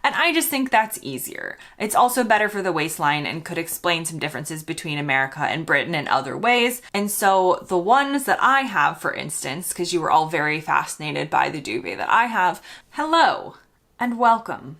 and I just think that's easier. It's also better for the waistline and could explain some differences between America and Britain in other ways. And so the ones that I have, for instance, because you were all very fascinated by the duvet that I have, hello and welcome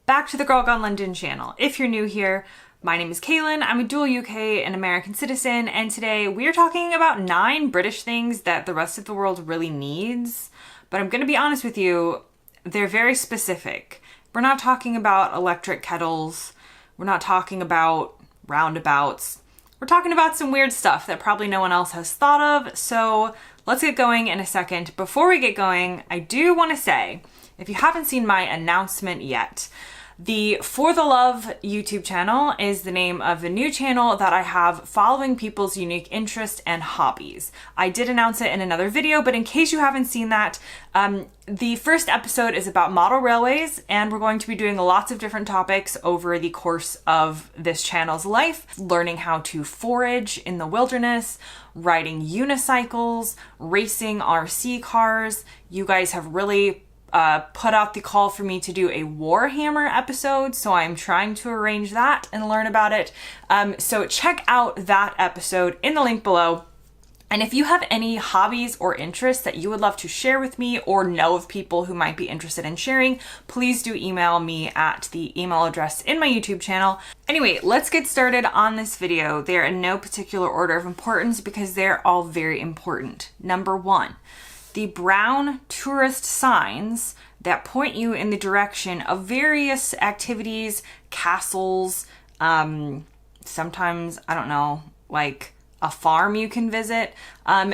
back to the Girl Gone London channel. If you're new here, my name is Kaylin. I'm a dual UK and American citizen, and today we are talking about 9 British things that the rest of the world really needs. But I'm going to be honest with you, they're very specific. We're not talking about electric kettles. We're not talking about roundabouts. We're talking about some weird stuff that probably no one else has thought of. So let's get going in a second. Before we get going, I do want to say, if you haven't seen my announcement yet, the For the Love YouTube channel is the name of the new channel that I have following people's unique interests and hobbies. I did announce it in another video, but in case you haven't seen that, the first episode is about model railways, and we're going to be doing lots of different topics over the course of this channel's life, learning how to forage in the wilderness, riding unicycles, racing RC cars. You guys have really put out the call for me to do a Warhammer episode, so I'm trying to arrange that and learn about it. So check out that episode in the link below. And if you have any hobbies or interests that you would love to share with me or know of people who might be interested in sharing, please do email me at the email address in my YouTube channel. Anyway, let's get started on this video. They're in no particular order of importance because they're all very important. Number 1. The brown tourist signs that point you in the direction of various activities, castles, sometimes, I don't know, like a farm you can visit.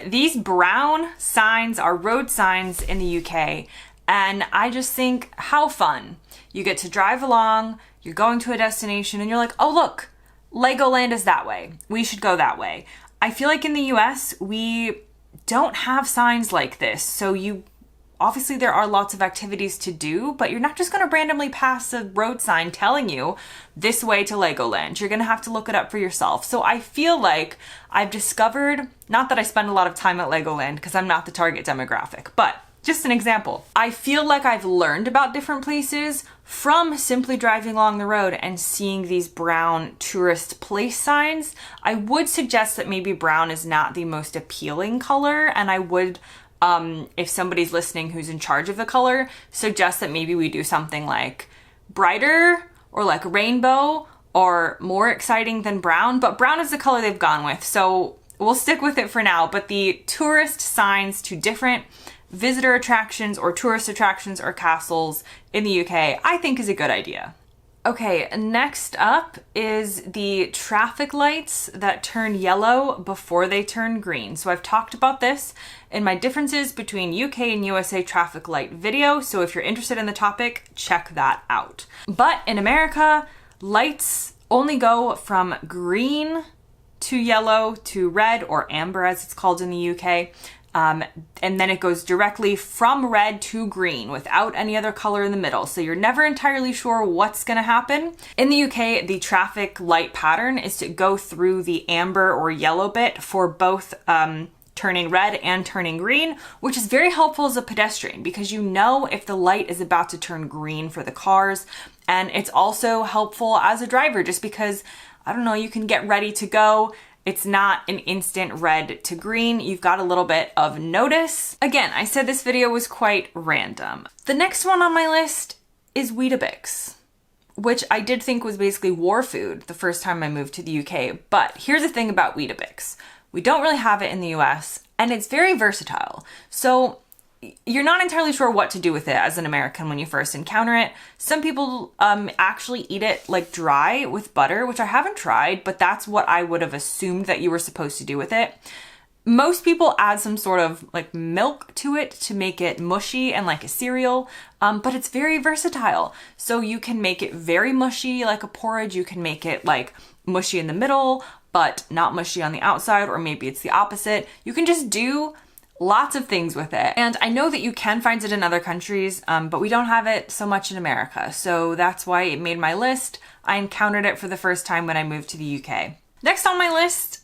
These brown signs are road signs in the UK, and I just think how fun. You get to drive along, you're going to a destination, and you're like, oh look, Legoland is that way. We should go that way. I feel like in the US, we don't have signs like this. So obviously there are lots of activities to do, but you're not just going to randomly pass a road sign telling you this way to Legoland. You're going to have to look it up for yourself. So I feel like I've discovered, not that I spend a lot of time at Legoland because I'm not the target demographic, but just an example. I feel like I've learned about different places from simply driving along the road and seeing these brown tourist place signs. I would suggest that maybe brown is not the most appealing color, and I would, if somebody's listening who's in charge of the color, suggest that maybe we do something like brighter or like rainbow or more exciting than brown, but brown is the color they've gone with, so we'll stick with it for now. But the tourist signs to different visitor attractions or tourist attractions or castles in the UK, I think is a good idea. Okay, next up is the traffic lights that turn yellow before they turn green. So I've talked about this in my differences between UK and USA traffic light video, so if you're interested in the topic, check that out. But in America, lights only go from green to yellow to red, or amber as it's called in the UK. And then it goes directly from red to green without any other color in the middle. So you're never entirely sure what's going to happen. In the UK, the traffic light pattern is to go through the amber or yellow bit for both turning red and turning green, which is very helpful as a pedestrian because you know if the light is about to turn green for the cars. And it's also helpful as a driver just because, I don't know, you can get ready to go. It's not an instant red to green. You've got a little bit of notice. Again, I said this video was quite random. The next one on my list is Weetabix, which I did think was basically war food the first time I moved to the UK. But here's the thing about Weetabix. We don't really have it in the US, and it's very versatile. So you're not entirely sure what to do with it as an American when you first encounter it. Some people actually eat it like dry with butter, which I haven't tried, but that's what I would have assumed that you were supposed to do with it. Most people add some sort of like milk to it to make it mushy and like a cereal, but it's very versatile. So you can make it very mushy like a porridge. You can make it like mushy in the middle, but not mushy on the outside, or maybe it's the opposite. You can just do lots of things with it. And I know that you can find it in other countries, but we don't have it so much in America. So that's why it made my list. I encountered it for the first time when I moved to the UK. Next on my list,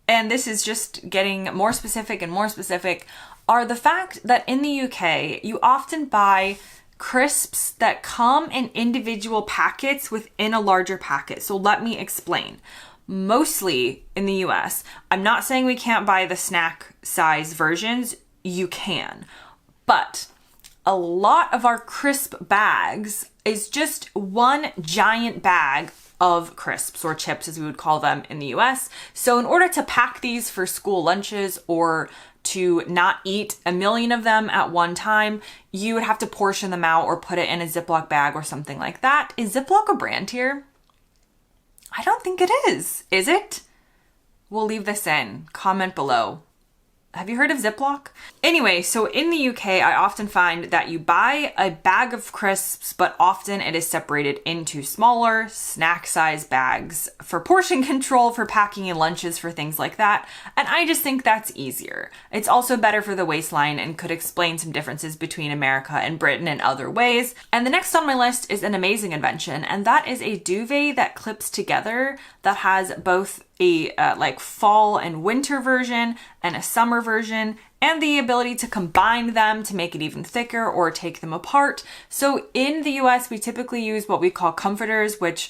and this is just getting more specific and more specific, are the fact that in the UK, you often buy crisps that come in individual packets within a larger packet. So let me explain. Mostly in the US, I'm not saying we can't buy the snack size versions. You can. But a lot of our crisp bags is just one giant bag of crisps, or chips as we would call them in the US. So in order to pack these for school lunches or to not eat a million of them at one time, you would have to portion them out or put it in a Ziploc bag or something like that. Is Ziploc a brand here? I don't think it is. Is it? We'll leave this in. Comment below. Have you heard of Ziploc? Anyway, so in the UK, I often find that you buy a bag of crisps, but often it is separated into smaller snack size bags for portion control, for packing in lunches, for things like that. And I just think that's easier. It's also better for the waistline and could explain some differences between America and Britain in other ways. And the next on my list is an amazing invention, and that is a duvet that clips together that has both a like fall and winter version and a summer version, and the ability to combine them to make it even thicker or take them apart. So in the US, we typically use what we call comforters, which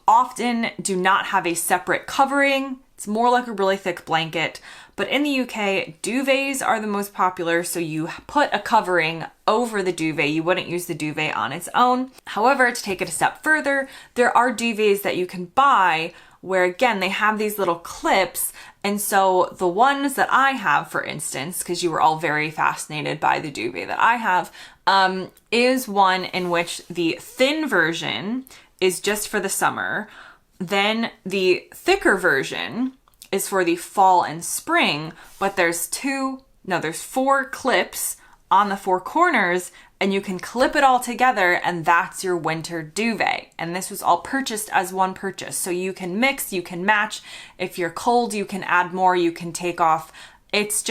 often do not have a separate covering. It's more like a really thick blanket. But in the UK, duvets are the most popular, so you put a covering over the duvet. You wouldn't use the duvet on its own. However, to take it a step further, there are duvets that you can buy where, again, they have these little clips. And so the ones that I have, for instance, because you were all very fascinated by the duvet that I have, is one in which the thin version is just for the summer. Then the thicker version is for the fall and spring, but there's four clips on the four corners, and you can clip it all together, and that's your winter duvet. And this was all purchased as one purchase. So you can mix, you can match. If you're cold, you can add more, you can take off. It's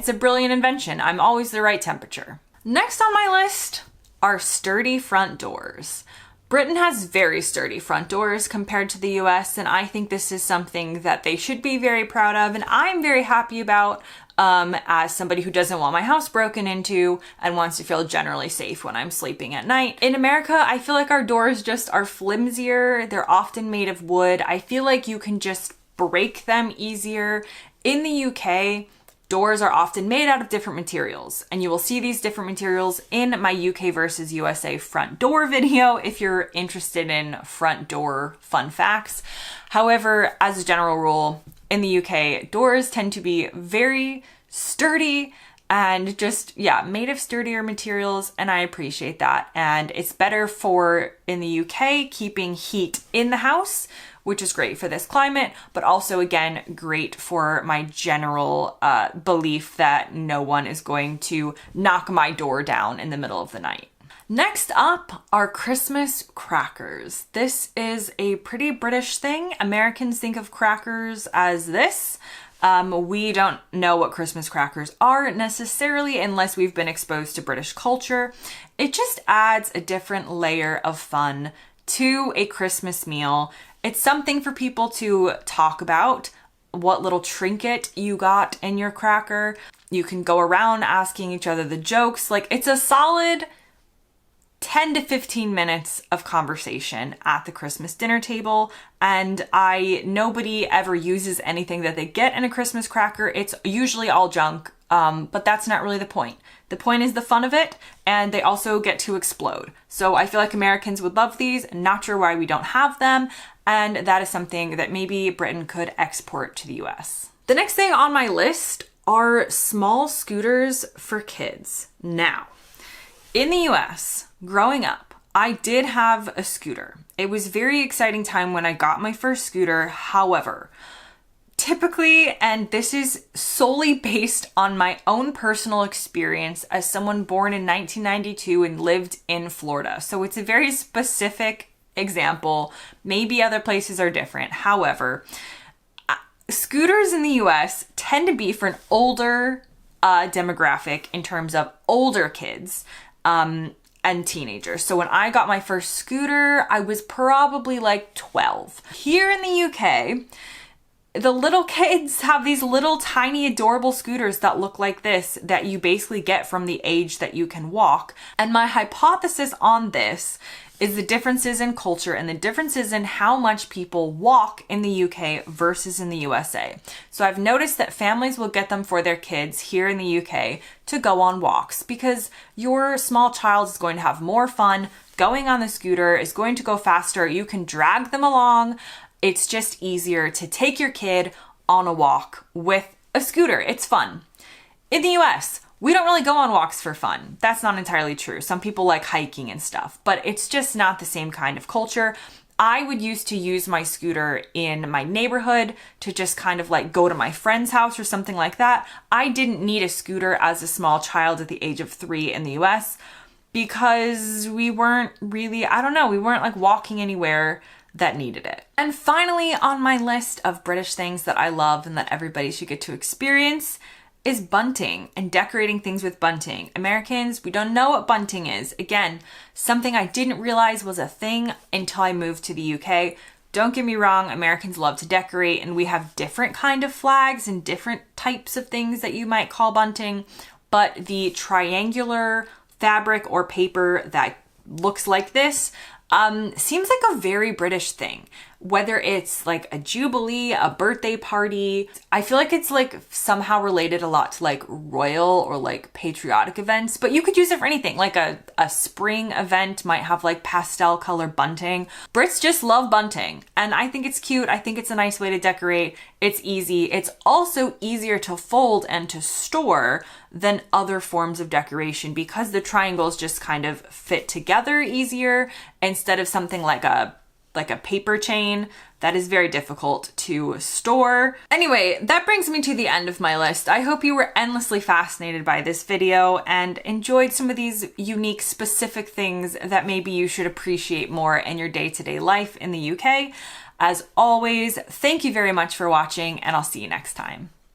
a brilliant invention. I'm always the right temperature. Next on my list are sturdy front doors. Britain has very sturdy front doors compared to the US, and I think this is something that they should be very proud of, and I'm very happy about as somebody who doesn't want my house broken into and wants to feel generally safe when I'm sleeping at night. In America, I feel like our doors just are flimsier. They're often made of wood. I feel like you can just break them easier. In the UK, doors are often made out of different materials, and you will see these different materials in my UK versus USA front door video if you're interested in front door fun facts. However, as a general rule, in the UK, doors tend to be very sturdy and just, made of sturdier materials, and I appreciate that. And it's better for, in the UK, keeping heat in the house, which is great for this climate, but also, again, great for my general belief that no one is going to knock my door down in the middle of the night. Next up are Christmas crackers. This is a pretty British thing. Americans think of crackers as this. We don't know what Christmas crackers are necessarily unless we've been exposed to British culture. It just adds a different layer of fun to a Christmas meal. It's something for people to talk about, what little trinket you got in your cracker. You can go around asking each other the jokes. Like, it's a solid 10 to 15 minutes of conversation at the Christmas dinner table, and nobody ever uses anything that they get in a Christmas cracker. It's usually all junk, but that's not really the point. The point is the fun of it, and they also get to explode. So I feel like Americans would love these. Not sure why we don't have them, and that is something that maybe Britain could export to the US. The next thing on my list are small scooters for kids. Now, in the US, growing up, I did have a scooter. It was a very exciting time when I got my first scooter. However, typically, and this is solely based on my own personal experience as someone born in 1992 and lived in Florida. So it's a very specific example. Maybe other places are different. However, scooters in the US tend to be for an older demographic in terms of older kids. And teenagers. So when I got my first scooter, I was probably like 12. Here in the UK, the little kids have these little tiny adorable scooters that look like this that you basically get from the age that you can walk. And my hypothesis on this is the differences in culture and the differences in how much people walk in the UK versus in the USA. So I've noticed that families will get them for their kids here in the UK to go on walks because your small child is going to have more fun going on the scooter, is going to go faster. You can drag them along. It's just easier to take your kid on a walk with a scooter. It's fun. In the US, we don't really go on walks for fun. That's not entirely true. Some people like hiking and stuff, but it's just not the same kind of culture. I would used to use my scooter in my neighborhood to just kind of like go to my friend's house or something like that. I didn't need a scooter as a small child at the age of 3 in the US because we weren't really, I don't know, we weren't like walking anywhere that needed it. And finally, on my list of British things that I love and that everybody should get to experience is bunting and decorating things with bunting. Americans, we don't know what bunting is. Again, something I didn't realize was a thing until I moved to the UK. Don't get me wrong, Americans love to decorate and we have different kind of flags and different types of things that you might call bunting, but the triangular fabric or paper that looks like this seems like a very British thing. Whether it's like a jubilee, a birthday party, I feel like it's like somehow related a lot to like royal or like patriotic events, but you could use it for anything. Like a spring event might have like pastel color bunting. Brits just love bunting and I think it's cute. I think it's a nice way to decorate. It's easy. It's also easier to fold and to store than other forms of decoration because the triangles just kind of fit together easier instead of something like a paper chain that is very difficult to store. Anyway, that brings me to the end of my list. I hope you were endlessly fascinated by this video and enjoyed some of these unique specific things that maybe you should appreciate more in your day-to-day life in the UK. As always, thank you very much for watching and I'll see you next time.